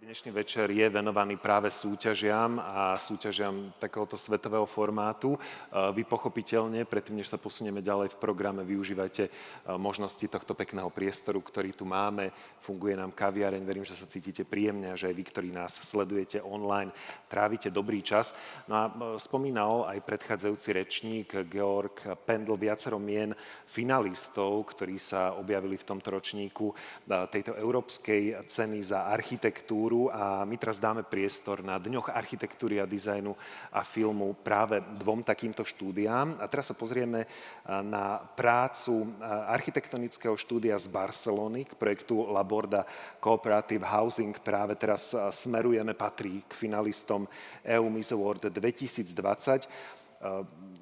Dnešný večer je venovaný práve súťažiam a súťažiam takéhoto svetového formátu. Vy pochopiteľne, predtým, než sa posunieme ďalej v programe, využívajte možnosti tohto pekného priestoru, ktorý tu máme. Funguje nám kaviareň, verím, že sa cítite príjemne a že aj vy, ktorí nás sledujete online, trávite dobrý čas. No a spomínal aj predchádzajúci rečník Georg Pendl viacero mien finalistov, ktorí sa objavili v tomto ročníku tejto európskej ceny za architektúru. A my teraz dáme priestor na dňoch architektúry a dizajnu a filmu práve dvom takýmto štúdiám. A teraz sa pozrieme na prácu architektonického štúdia z Barcelony k projektu Laborda Cooperative Housing. Práve teraz smerujeme, patrí k finalistom EU Mies Award 2020.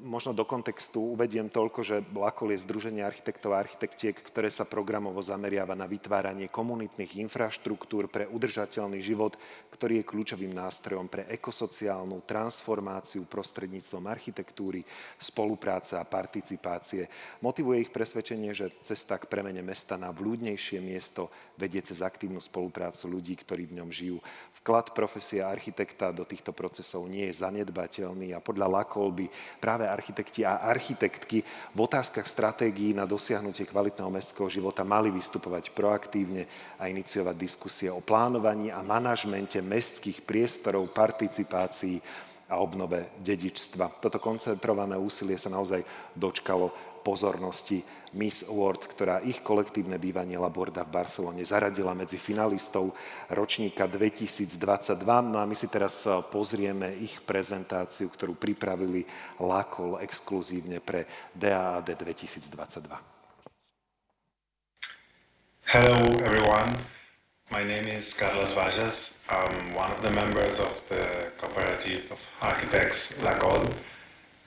Možno do kontextu uvediem toľko, že Lacol je Združenie architektov a architektiek, ktoré sa programovo zameriava na vytváranie komunitných infraštruktúr pre udržateľný život, ktorý je kľúčovým nástrojom pre eko-sociálnu prostredníctvom prostredníctvom architektúry, spolupráce a participácie. Motivuje ich presvedčenie, že cesta k premene mesta na vľúdnejšie miesto vedie cez aktívnu spoluprácu ľudí, ktorí v ňom žijú. Vklad profesie architekta do týchto procesov nie je zanedbateľný a podľa Lacol by práve architekti a architektky v otázkach stratégií na dosiahnutie kvalitného mestského života mali vystupovať proaktívne a iniciovať diskusie o plánovaní a manažmente mestských priestorov, participácií a obnove dedičstva. Toto koncentrované úsilie sa naozaj dočkalo pozornosti Mies Award, ktorá ich kolektívne bývanie Laborda v Barcelone zaradila medzi finalistov ročníka 2022. No a my si teraz pozrieme ich prezentáciu, ktorú pripravili Lacol exkluzívne pre Daad 2022. Hello everyone, my name is Carlos Vajas. I'm one of the members of the cooperative of architects Lacol.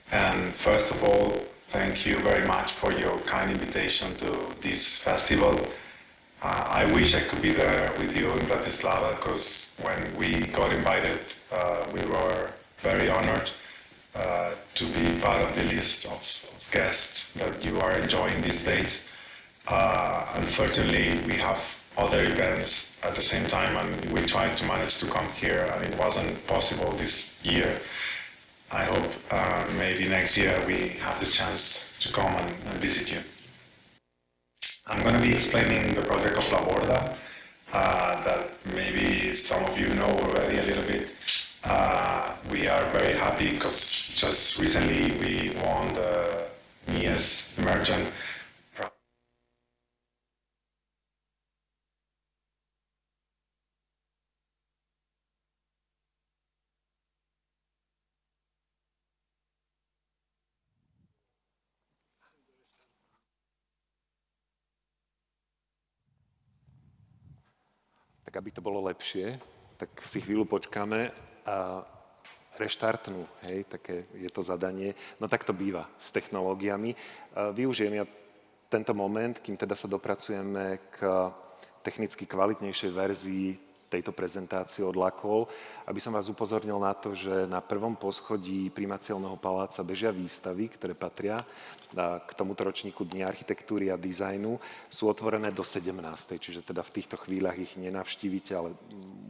And first of all, thank you very much for your kind invitation to this festival. I wish I could be there with you in Bratislava, because when we got invited, we were very honored to be part of the list of guests that you are enjoying these days. Unfortunately, we have other events at the same time, and we tried to manage to come here, and it wasn't possible this year. I hope maybe next year we have the chance to come and visit you. I'm going to be explaining the project of Laborda that maybe some of you know already a little bit. We are very happy because just recently we won the Mies Emergent. Tak aby to bolo lepšie, tak si chvíľu počkáme a reštartnú, hej, také je to zadanie. No tak to býva s technológiami. Využijem ja tento moment, kým teda sa dopracujeme k technicky kvalitnejšej verzii tejto prezentácie od Lacol, aby som vás upozornil na to, že na prvom poschodí primaciálneho paláca bežia výstavy, ktoré patria k tomuto ročníku Dní architektúry a dizajnu. Sú otvorené do 17. Čiže teda v týchto chvíľach ich nenavštívite, ale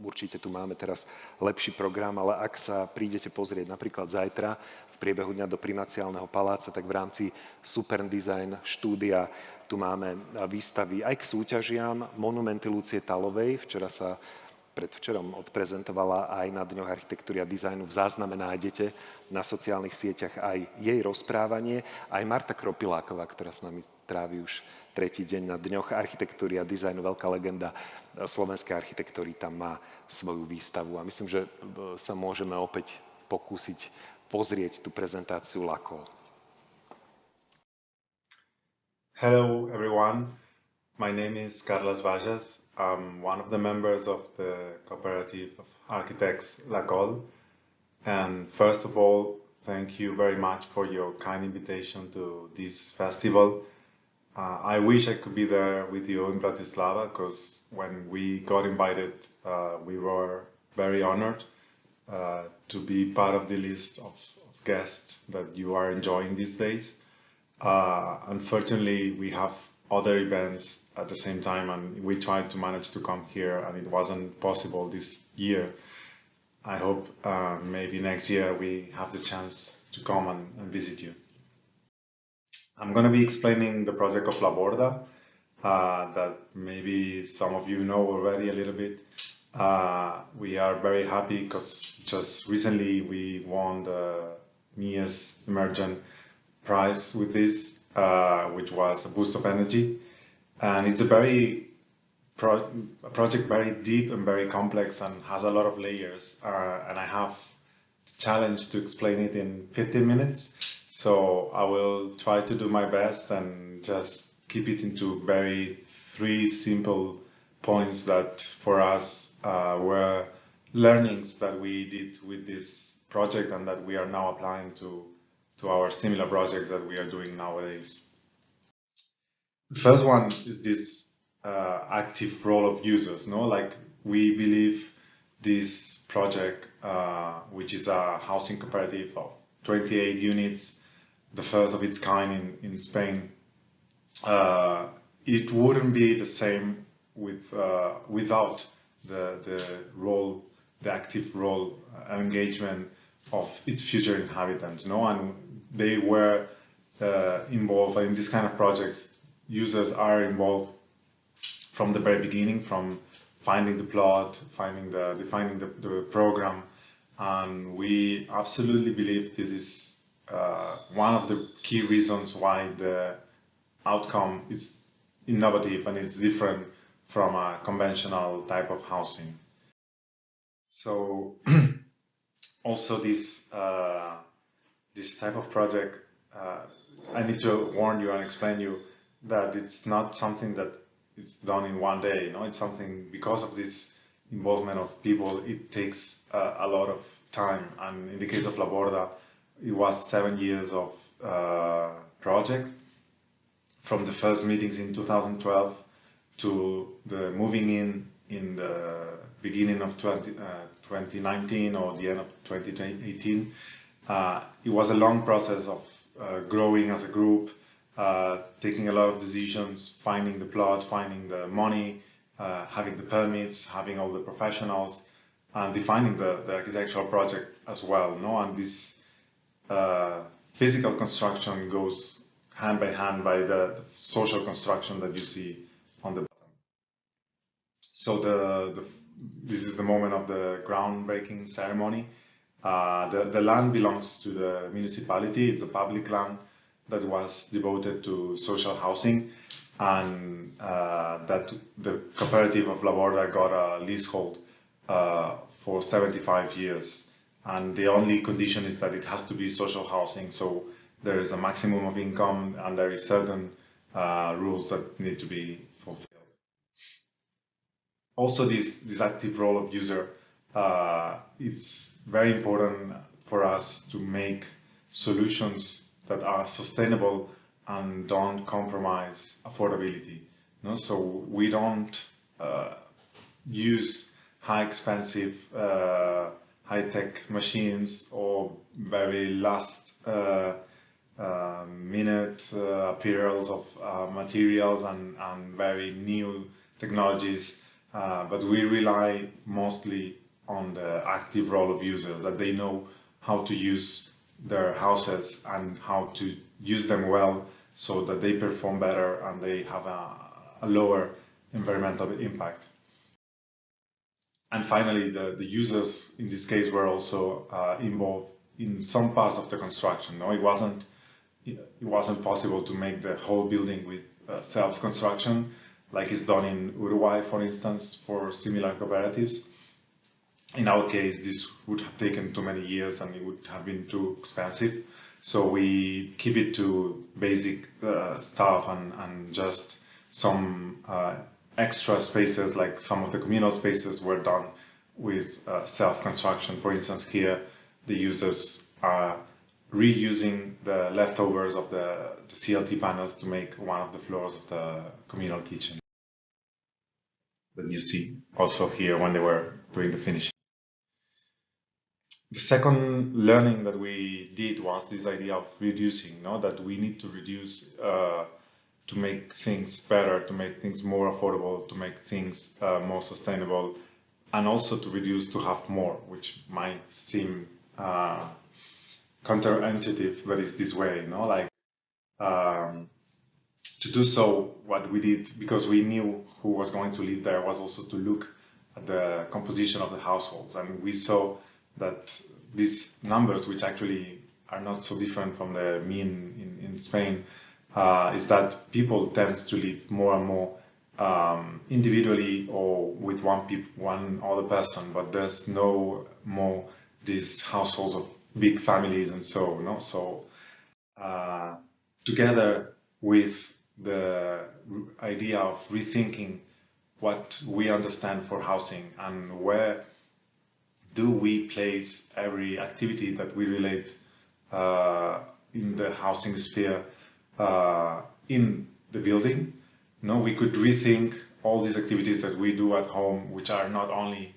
určite tu máme teraz lepší program, ale ak sa prídete pozrieť napríklad zajtra v priebehu dňa do primaciálneho paláca, tak v rámci Super Design štúdia tu máme výstavy aj k súťažiam Monumenty Lucie Talovej. Včera sa predvčerom odprezentovala aj na Dňoch architektúry a dizajnu. V zázname nájdete na sociálnych sieťach aj jej rozprávanie. Aj Marta Kropiláková, ktorá s nami trávi už tretí deň na Dňoch architektúry a dizajnu, veľká legenda slovenskej architektúry, tam má svoju výstavu. A myslím, že sa môžeme opäť pokúsiť pozrieť tú prezentáciu Lacol. Hello everyone, my name is Carlos Vajas. I'm one of the members of the cooperative of architects Lacol. And first of all, thank you very much for your kind invitation to this festival. I wish I could be there with you in Bratislava, because when we got invited, we were very honored to be part of the list of guests that you are enjoying these days. Unfortunately, we have other events at the same time, and we tried to manage to come here, and it wasn't possible this year. I hope maybe next year we have the chance to come and visit you. I'm going to be explaining the project of La Borda that maybe some of you know already a little bit. We are very happy because just recently we won the Mies Emergent Prize with this, which was a boost of energy. And it's a project very deep and very complex and has a lot of layers. And I have the challenge to explain it in 15 minutes. So I will try to do my best and just keep it into three simple points that for us were learnings that we did with this project and that we are now applying to our similar projects that we are doing nowadays. The first one is this active role of users. No, like we believe this project, which is a housing cooperative of 28 units, the first of its kind in Spain, it wouldn't be the same without the active role and engagement of its future inhabitants. No, and they were involved in this kind of projects. Users are involved from the very beginning, from finding the plot, defining the program, and we absolutely believe this is one of the key reasons why the outcome is innovative and it's different from a conventional type of housing. So also this type of project, I need to warn you and explain you that it's not something that it's done in one day. You know, it's something, because of this involvement of people, it takes a lot of time. And in the case of La Borda, it was 7 years of project, from the first meetings in 2012 to the moving in the beginning of 2019 or the end of 2018. It was a long process of growing as a group, taking a lot of decisions, finding the plot, finding the money, having the permits, having all the professionals, and defining the architectural project as well. No? And this physical construction goes hand by hand by the social construction that you see on the bottom. So this is the moment of the groundbreaking ceremony. The land belongs to the municipality. It's a public land that was devoted to social housing, and that the cooperative of La Borda got a leasehold for 75 years. And the only condition is that it has to be social housing, so there is a maximum of income and there is certain rules that need to be fulfilled. Also, this active role of user, it's very important for us to make solutions that are sustainable and don't compromise affordability. No? So we don't use expensive high-tech machines or very last minute appearals of materials and very new technologies, but we rely mostly on the active role of users, that they know how to use their houses and how to use them well so that they perform better and they have a lower environmental impact. And finally, the users in this case were also involved in some parts of the construction. No, it wasn't possible to make the whole building with self-construction, like it's done in Uruguay, for instance, for similar cooperatives. In our case, this would have taken too many years and it would have been too expensive. So we keep it to basic stuff and just some extra spaces, like some of the communal spaces were done with self-construction. For instance, here the users are reusing the leftovers of the CLT panels to make one of the floors of the communal kitchen that you see also here when they were doing the finishing. The second learning that we did was this idea of reducing, no? That we need to reduce to make things better, to make things more affordable, to make things more sustainable, and also to reduce to have more, which might seem counterintuitive, but it's this way, you know, like to do so, what we did, because we knew who was going to live there, was also to look at the composition of the households, and we saw that these numbers, which actually are not so different from the mean in Spain, is that people tend to live more and more individually or with one other person, but there's no more these households of big families and so, you know. So together with the idea of rethinking what we understand for housing and where do we place every activity that we relate in the housing sphere in the building. No, we could rethink all these activities that we do at home, which are not only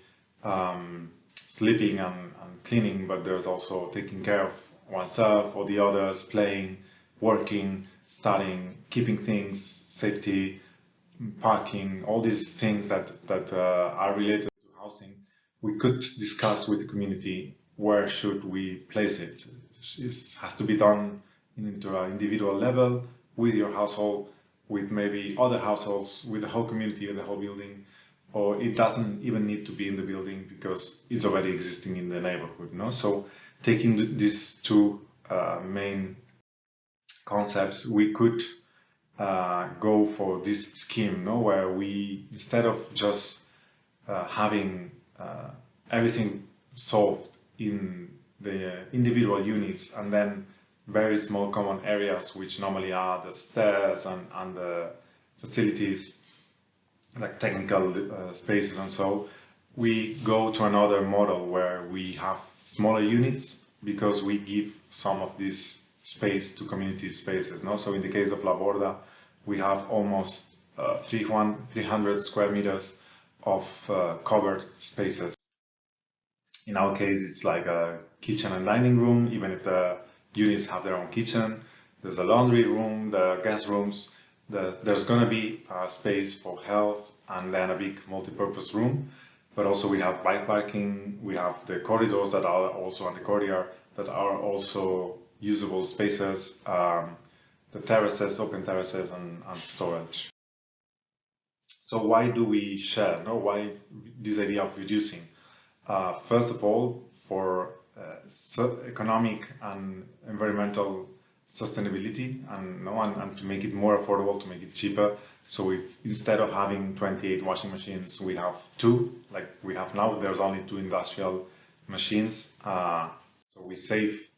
sleeping and cleaning, but there's also taking care of oneself or the others, playing, working, studying, keeping things, safety, parking, all these things that are related to housing. We could discuss with the community where should we place it. It has to be done into an individual level with your household, with maybe other households, with the whole community or the whole building, or it doesn't even need to be in the building because it's already existing in the neighborhood. No? So taking these two main concepts, we could go for this scheme, no? Where we, instead of just having everything solved in the individual units and then very small common areas, which normally are the stairs and the facilities, like technical spaces and so, we go to another model where we have smaller units because we give some of this space to community spaces. No? So in the case of La Borda, we have almost 300 square meters of covered spaces. In our case, it's like a kitchen and dining room, even if the units have their own kitchen. There's a laundry room, the guest rooms. There's going to be a space for health and then a big multi-purpose room. But also we have bike parking, we have the corridors that are also on the courtyard that are also usable spaces, the terraces, open terraces, and storage. So why do we share? No? Why this idea of reducing? First of all, for economic and environmental sustainability, and to make it more affordable, to make it cheaper. So instead of having 28 washing machines, we have 2, like we have now. There's only 2 industrial machines. So we save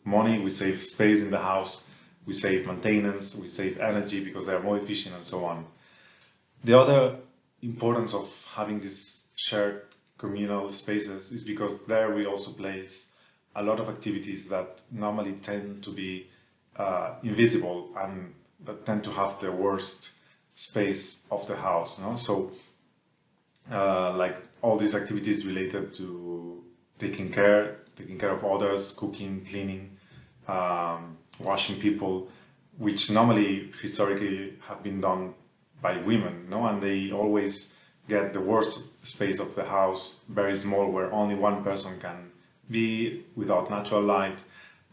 money, we save space in the house, we save maintenance, we save energy because they are more efficient and so on. The other importance of having these shared communal spaces is because there we also place a lot of activities that normally tend to be invisible and that tend to have the worst space of the house. No? So like all these activities related to taking care of others, cooking, cleaning, washing people, which normally historically have been done by women, no? And they always get the worst space of the house, very small, where only one person can be without natural light.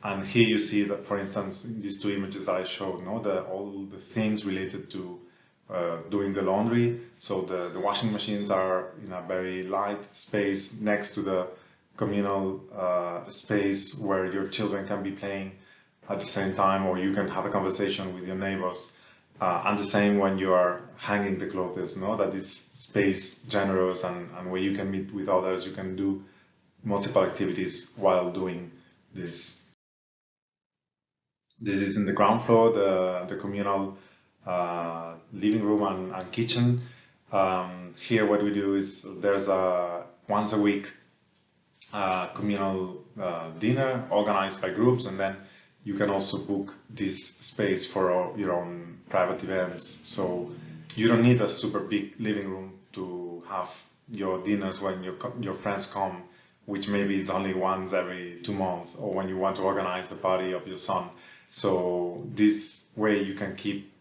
And here you see that, for instance, in these 2 images that I showed, no, all the things related to doing the laundry. So the washing machines are in a very light space next to the communal space where your children can be playing at the same time, or you can have a conversation with your neighbors. And the same when you are hanging the clothes, no? That is space generous and where you can meet with others, you can do multiple activities while doing this. This is in the ground floor, the communal living room and kitchen. Here what we do is there's a once a week communal dinner organized by groups, and then you can also book this space for your own private events. So you don't need a super big living room to have your dinners when your friends come, which maybe it's only once every 2 months, or when you want to organize the party of your son. So this way you can keep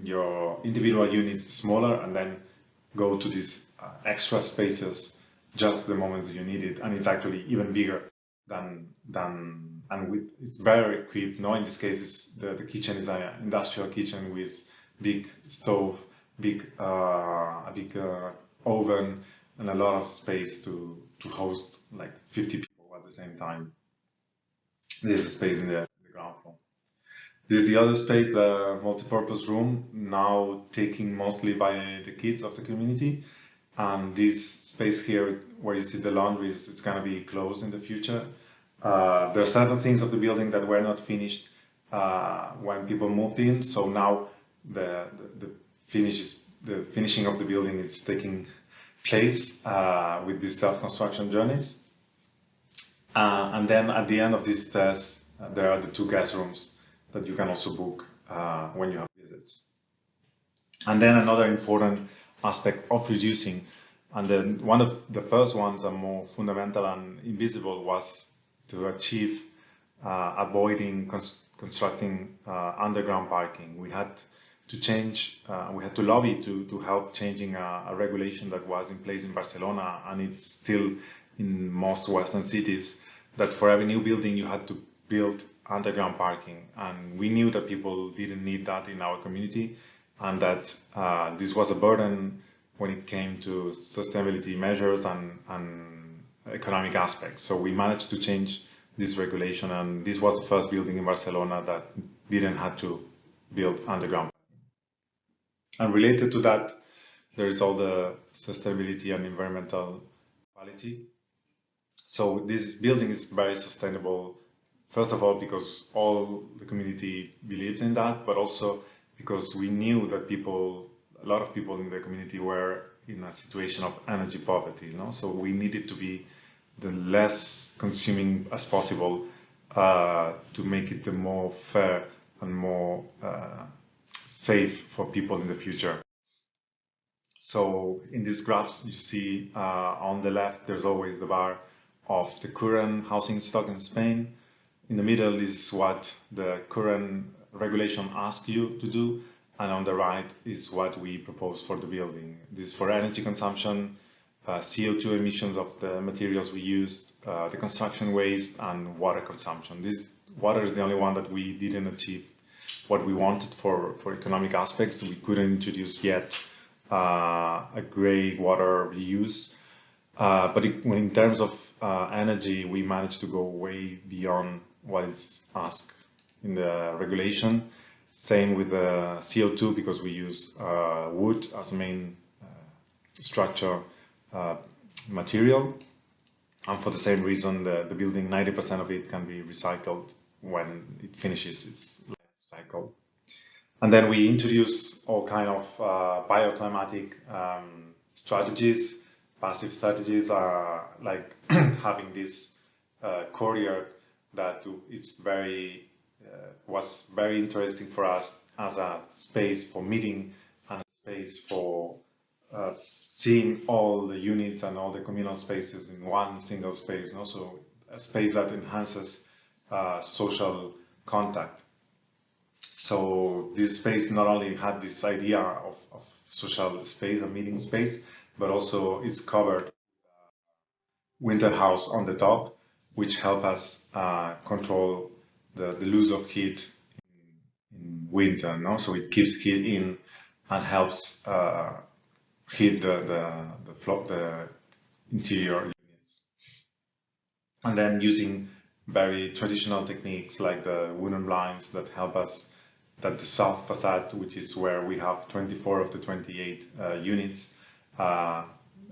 your individual units smaller and then go to these extra spaces just the moments that you need it, and it's actually even bigger it's better equipped. No, in this case, the kitchen is an industrial kitchen with big stove, a big oven, and a lot of space to host like 50 people at the same time. This is the space in the ground floor. This is the other space, the multipurpose room, now taken mostly by the kids of the community. And this space here, where you see the laundry, it's going to be closed in the future. There are certain things of the building that were not finished when people moved in. So now the finishing of the building is taking place with these self-construction journeys. And then at the end of these stairs, there are the 2 guest rooms that you can also book when you have visits. And then another important aspect of reducing, and then one of the first ones and more fundamental and invisible, was to achieve avoiding constructing underground parking. We had to change, we had to lobby to help changing a regulation that was in place in Barcelona, and it's still in most Western cities, that for every new building you had to build underground parking. And we knew that people didn't need that in our community, and that this was a burden when it came to sustainability measures and economic aspects. So we managed to change this regulation, and this was the first building in Barcelona that didn't have to build underground. And related to that, there is all the sustainability and environmental quality. So this building is very sustainable, first of all, because all the community believed in that, but also because we knew that a lot of people in the community were in a situation of energy poverty, you know? So we needed to be the less consuming as possible to make it the more fair and more safe for people in the future. So in these graphs, you see on the left, there's always the bar of the current housing stock in Spain. In the middle is what the current regulation asks you to do, and on the right is what we propose for the building. This is for energy consumption, CO2 emissions of the materials we used, the construction waste, and water consumption. This water is the only one that we didn't achieve what we wanted for economic aspects. We couldn't introduce yet a gray water reuse. But in terms of energy, we managed to go way beyond what is asked in the regulation. Same with the CO2, because we use wood as a main structure material. And for the same reason, the building, 90% of it can be recycled when it finishes its life cycle. And then we introduce all kind of bioclimatic strategies. Passive strategies are like having this courtyard that was very interesting for us as a space for meeting and a space for seeing all the units and all the communal spaces in one single space, and also a space that enhances social contact. So this space not only had this idea of social space, a meeting space, but also it's covered winter house on the top, which help us control the loss of heat in winter. No? So it keeps heat in and helps heat the interior units. And then using very traditional techniques like the wooden blinds that help us, that the south facade, which is where we have 24 of the 28 units,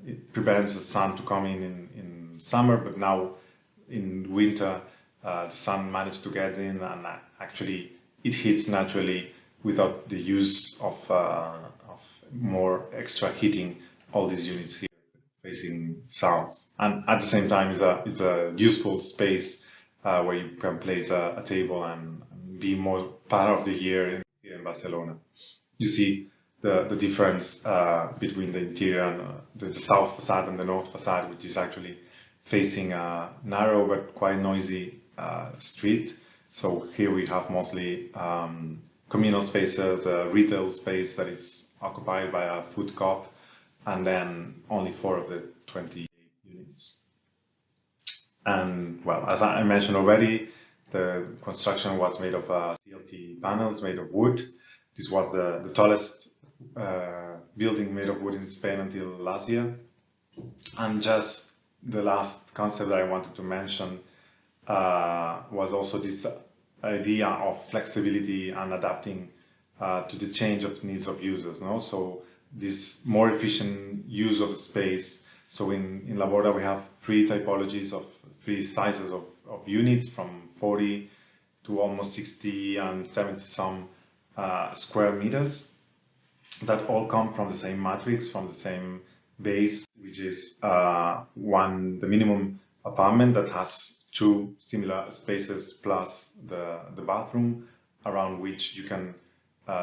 it prevents the sun to come in summer, but now in winter the sun managed to get in, and actually it heats naturally without the use of more extra heating all these units here facing south. And at the same time, it's a useful space where you can place a table and be more part of the year here in Barcelona. You see the difference between the interior and the south facade and the north facade, which is actually facing a narrow but quite noisy street. So here we have mostly communal spaces, retail space that is occupied by a food co-op, and then only 4 of the 28 units. And well, as I mentioned already, the construction was made of CLT panels made of wood. This was the tallest building made of wood in Spain until last year. And just the last concept that I wanted to mention was also this idea of flexibility and adapting to the change of needs of users. No? So this more efficient use of space. So in Laborda we have 3 typologies of 3 sizes of units, from 40 to almost 60 and 70 some square meters, that all come from the same matrix, from the same base, which is the minimum apartment that has 2 similar spaces plus the bathroom, around which you can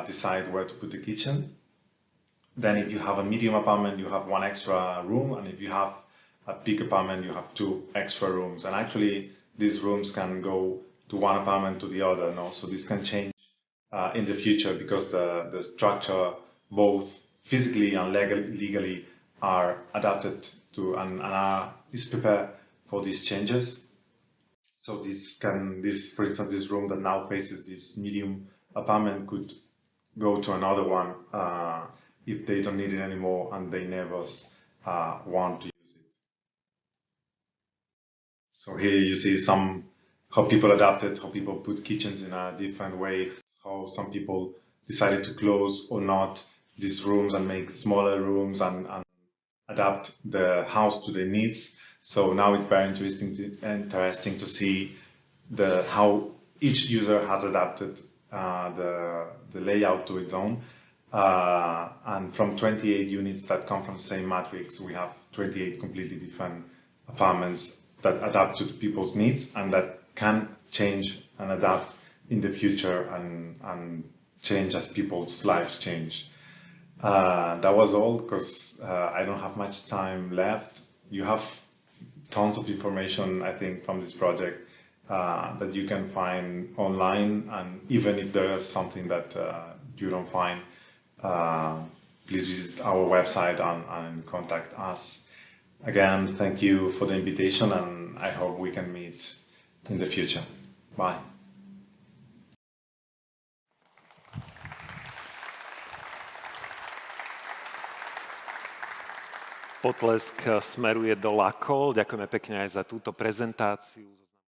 decide where to put the kitchen. Then if you have a medium apartment, you have 1 extra room, and if you have a big apartment, you have 2 extra rooms. And actually, these rooms can go to one apartment to the other. No? So this can change in the future, because the structure, both physically and legally, are adapted to and is prepared for these changes. So for instance, this room that now faces this medium apartment could go to another one if they don't need it anymore and they never want to use it. So here you see how people adapted, how people put kitchens in a different way, how some people decided to close or not these rooms and make smaller rooms and adapt the house to their needs. So now it's very interesting to see how each user has adapted the layout to its own. And from 28 units that come from the same matrix, we have 28 completely different apartments that adapt to the people's needs and that can change and adapt in the future and change as people's lives change. That was all, because I don't have much time left. You have tons of information, I think, from this project that you can find online, and even if there is something that you don't find, please visit our website and contact us. Again, thank you for the invitation, and I hope we can meet in the future. Bye. Potlesk smeruje do Lacol. Ďakujeme pekne aj za túto prezentáciu.